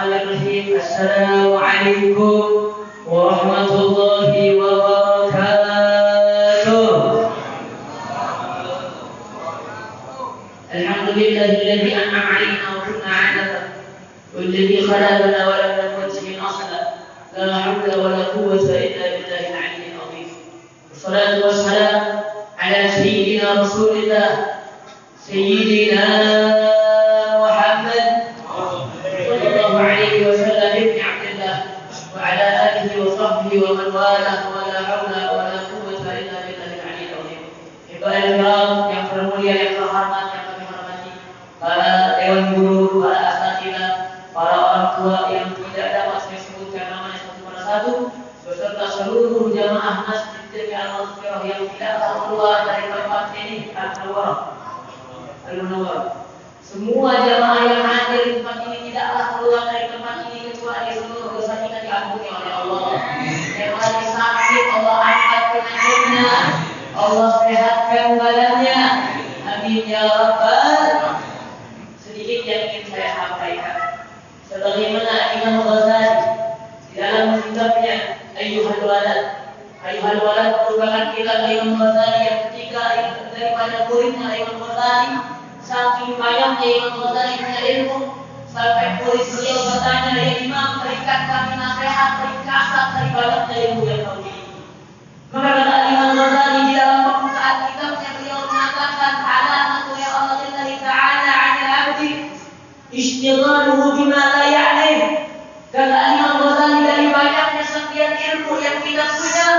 Bismillahirrahmanirrahim. Assalamualaikum warahmatullahi wabarakatuh. Alhamdulillahilladzi an'ama 'alaina wa kunna 'abdan walladzi khalaqana wa lam nakun min asla. La hawla wa la quwwata illa billahil 'aliyyil 'azim. Wassalatu wassalamu ala sayyidina Rasulillah sayyidina Muhammad sallallahu alaihi wasallam ibn Abdullah wa ala alihi wa sahbihi wa man walah wa la hawla wa la quwwata illa billahil 'aliyyil 'azim. Ibadah kiram yang termulia, yang terhormat, yang kami hormati, para dewan guru, para asatidzah, para orang tua yang tidak dapat saya sebutkan namanya satu persatu, beserta seluruh jamaah Masjid Jami' Al-Maghfirah yang tidak keluar dari tempat ini, Al-Munawwarah. Semua jamaah yang hadir di tempat ini tidaklah keluar dari tempat ini kecuali seluruh dosa kita diampuni oleh Allah. Yang lagi sakit Allah angkat penyakitnya, Allah sehatkan badannya. Amin ya Rabbal. Sedikit yang ingin saya sampaikan. Sebagaimana Imam Ghazali di dalam kitabnya Ayyuhal Walad merupakan kitab Imam Ghazali yang ketiga daripada muridnya Imam Ghazali. Saking banyaknya Imam Ghazali punya ilmu sampai murid beliau bertanya, ya Imam, berikan kami nasihat, ringkasan dari banyaknya ilmu yang kau miliki. Maka kata Imam Ghazali di dalam pembukaan kitabnya beliau mengatakan, alamatu ya Allah Ta'ala 'ala 'abdi istighaluhu bima la ya'lam. Kata Imam Ghazali, dari banyaknya sekian ilmu yang kita punya,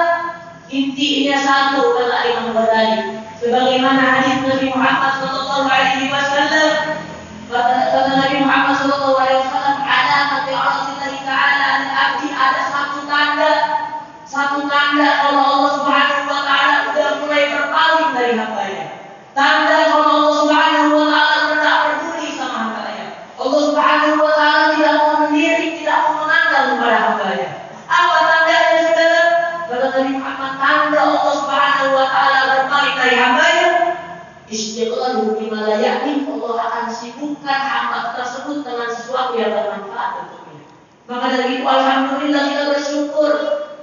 intinya satu, kata Imam Ghazali, sebagaimana hadis Nabi Muhammad sallallahu alaihi wasallam, kata Nabi Muhammad sallallahu alaihi wasallam, alamat Allah Ta'ala al-abdi, ada satu tanda kalau Allah Subhanahu wa taala sudah mulai berpaling dari hambanya. Tanda kalau Allah Subhanahu wa taala tidak peduli sama hambanya. Allah Subhanahu wa taala tidak mau mendiri, tidak mau menandang kepada hambanya. Apa tandanya, saudara? Kata Nabi Muhammad, tanda Allah Subhanahu wa taala berpaling dari hambanya, istighaluhu bima la ya'lam, Allah akan sibukkan hamba tersebut dengan sesuatu yang bermanfaat untuknya. Maka dari itu alhamdulillah kita bersyukur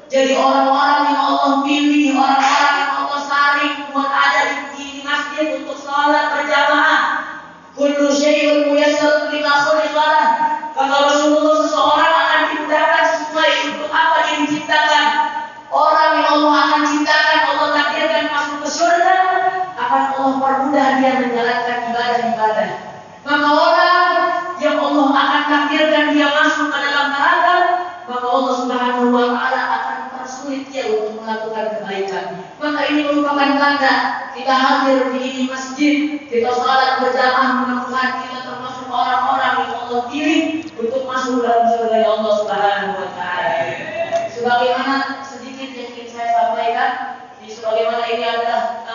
jadi orang-orang yang Allah pilih, orang-orang yang Allah saring buat ada di masjid untuk salat berjamaah. Kullu syai'in muyassarun lima khuliqa lah. Kata Rasulullah, seseorang akan dimudahkan sesuai untuk apa dia diciptakan. Orang yang Allah akan ciptakan, Allah takdirkan masuk ke surga, akan Allah permudah dia menjalankan ibadah-ibadah. Maka orang yang Allah akan takdirkan dia masuk ke dalam neraka, maka Allah Subhanahu wa taala akan persulit dia untuk melakukan kebaikan. Maka ini merupakan tanda kita hadir di ini masjid, kita salat berjamaah, mudah-mudahan kita termasuk orang-orang yang Allah pilih untuk masuk dalam surga Allah Subhanahu wa taala. Sebagaimana sedikit yang ingin saya sampaikan, sebagaimana ini adalah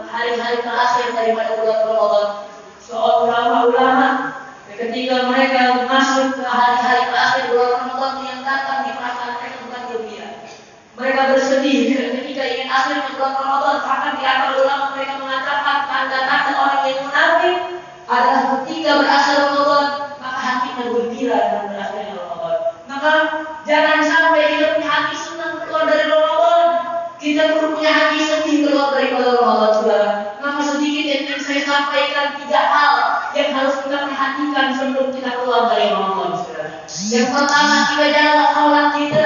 hari-hari terakhir daripada bulan Ramadan. Seorang ulama ketika mereka masuk ke hari-hari terakhir bulan Ramadan yang datang di perasaan mereka bukan gembira. Mereka bersedih ketika ingin akhirnya bulan Ramadan. Bahkan di antara ulama mereka mengatakan tanda-tanda orang yang munafik adalah ketika berakhir Ramadan maka hatinya gembira dengan berakhirnya Ramadan. Maka jangan sampai kita punya hati senang keluar dari Ramadan, kita perlu punya hati sedih keluar dari Ramadan, saudara. Maka sedikit yang ingin saya sampaikan, 3 hal yang harus kita perhatikan sebelum kita keluar dari Ramadan, saudara. Yang pertama, kita jaga sholat kita.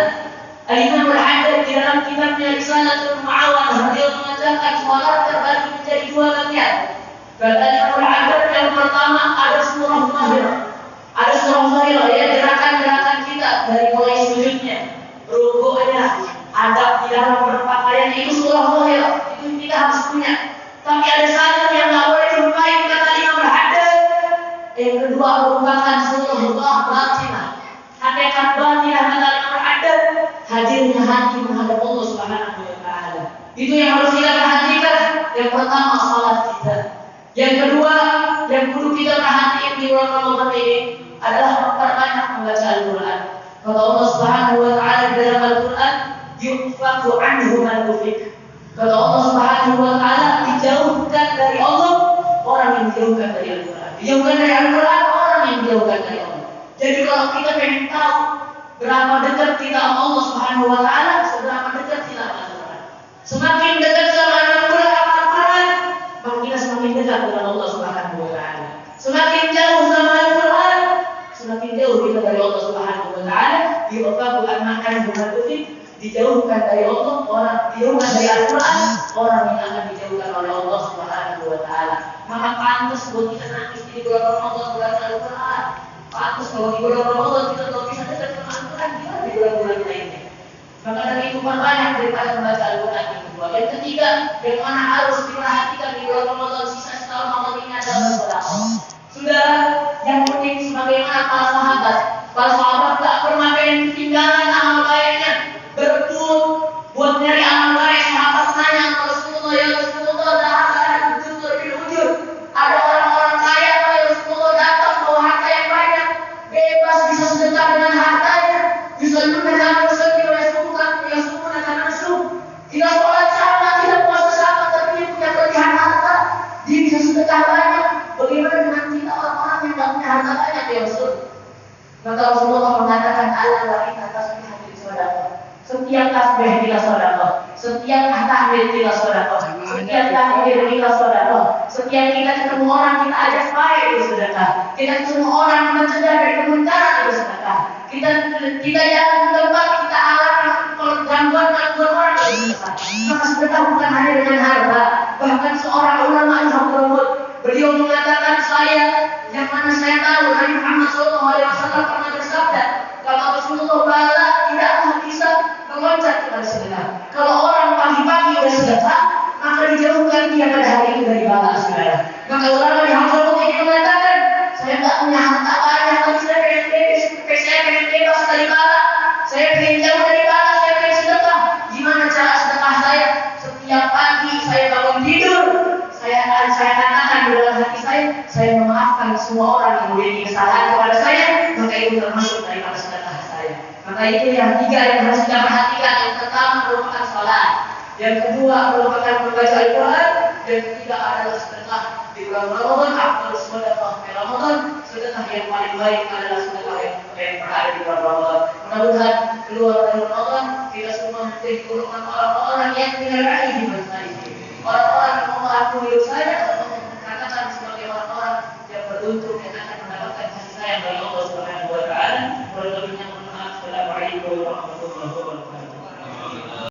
Al-Imam Al-Haddad di dalam kitabnya Risalatul Mu'awanah, beliau mengatakan sholat terbagi menjadi 2 bagian. Kata Imam Al-Haddad, yang pertama ada surah zahirah. Ada surah zahirah, ya, gerakan-gerakan kita dari mulai sujudnya, rukuknya, adab di dalam berpakaian, itu surah zahirah, itu kita harus punya. Tapi ada satu yang tidak boleh dilupai, kata Imam Al-Haddad. Yang kedua merupakan surah batinah. Hakikat batinah, kata Imam Al-Haddad, hadirnya hati menghadap Allah Subhanahu wa taala. Itu yang harus kita perhatikan. Yang pertama salat kita. Yang kedua yang perlu kita perhatikan di bulan Ramadan ini adalah memperbanyak membaca Al-Quran. Kata Allah Subhanahu wa taala di dalam Al-Quran, yufaku anhu man ufik. Kata Allah Subhanahu wa taala, dijauhkan dari Allah orang yang dijauhkan dari Al-Quran. Dijauhkan dari Al-Quran orang yang dijauhkan dari Allah. Jadi kalau kalau kita pengen tahu berapa dekat kita sama Allah Subhanahu wa taala, seberapa dekat kita sama Al-Qur'an. Semakin dekat sama Al-Qur'an, maka kita semakin dekat dengan Allah Subhanahu wa taala. Semakin jauh sama Al-Qur'an, semakin jauh kita dari Allah Subhanahu wa taala. Diubah bukan makan bukan putih, dijauhkan dari Allah, orang dijauhkan dari Al-Qur'an, orang yang akan dijauhkan oleh Allah Subhanahu wa taala. Maka pantas buat kita nangis di bulan Ramadan, bulan Al-Qur'an. Pantas kalau di bulan Ramadan kita tidak bisa dekat dengan Al-Qur'an, gimana di bulan-bulan lainnya? Maka dari itu banyak daripada membaca Al-Qur'an yang kedua. Yang ketiga, yang mana harus diperhatikan di bulan Ramadan sisa setahun Ramadan ini adalah sedekah. Saudara, yang penting sebagaimana para sahabat tak pernah pengen ketinggalan amal baiknya, berebut buat nyari amal baik. Sahabat tanya Rasulullah, ya Rasulullah, dah jujur bil ujur. Ada orang-orang kaya ya Rasulullah datang bawa harta yang banyak, bebas bisa sedekah dengan hartanya, bisa lunas tidak sholat sama, tidak puasa sama, tapi dia punya kelebihan harta, dia bisa sedekah banyak. Bagaimana dengan kita orang-orang yang tidak punya harta banyak ya Rasul? Maka Rasulullah mengatakan Allah wa inna tasbihah bil sadaqah. Setiap tasbih adalah sedekah, setiap tahmid adalah sedekah, setiap takbir adalah sedekah, setiap kita ketemu orang kita ajak baik itu sedekah, kita ketemu orang mencegah dari kemungkaran itu sedekah, kita jalan di tempat kita alam kalau gangguan orang itu sedekah. Maka sedekah bukan hanya dengan harta. Bahkan seorang ulama Al-Habib beliau mengatakan yang mana saya tahu Nabi Muhammad SAW pernah bersabda, kalau Rasulullah bala tidaklah bisa meloncat kepada sedekah. Kalau orang pagi-pagi sudah sedekah, maka dijauhkan dia pada hari itu dari bala saudara. Maka ulama di Habib ini mengatakan, saya tidak punya harta banyak, tapi saya pengen bebas dari bala, saya pengen jauh dari bala, saya pengen sedekah. Gimana cara sedekah saya? Setiap pagi saya bangun tidur, saya katakan di dalam hati saya memaafkan semua orang yang memiliki kesalahan kepada saya, maka itu termasuk daripada sedekah saya. Maka itu yang tiga yang harus kita perhatikan. Yang pertama merupakan salat, yang kedua merupakan membaca Al-Quran, yang ketiga adalah sedekah di bulan Ramadan. Afdal sedekah di Ramadan, sedekah yang paling baik adalah sedekah yang berada di bulan Ramadan. Mudah-mudahan keluar dari Ramadan kita semua menjadi golongan orang-orang yang tidak raih di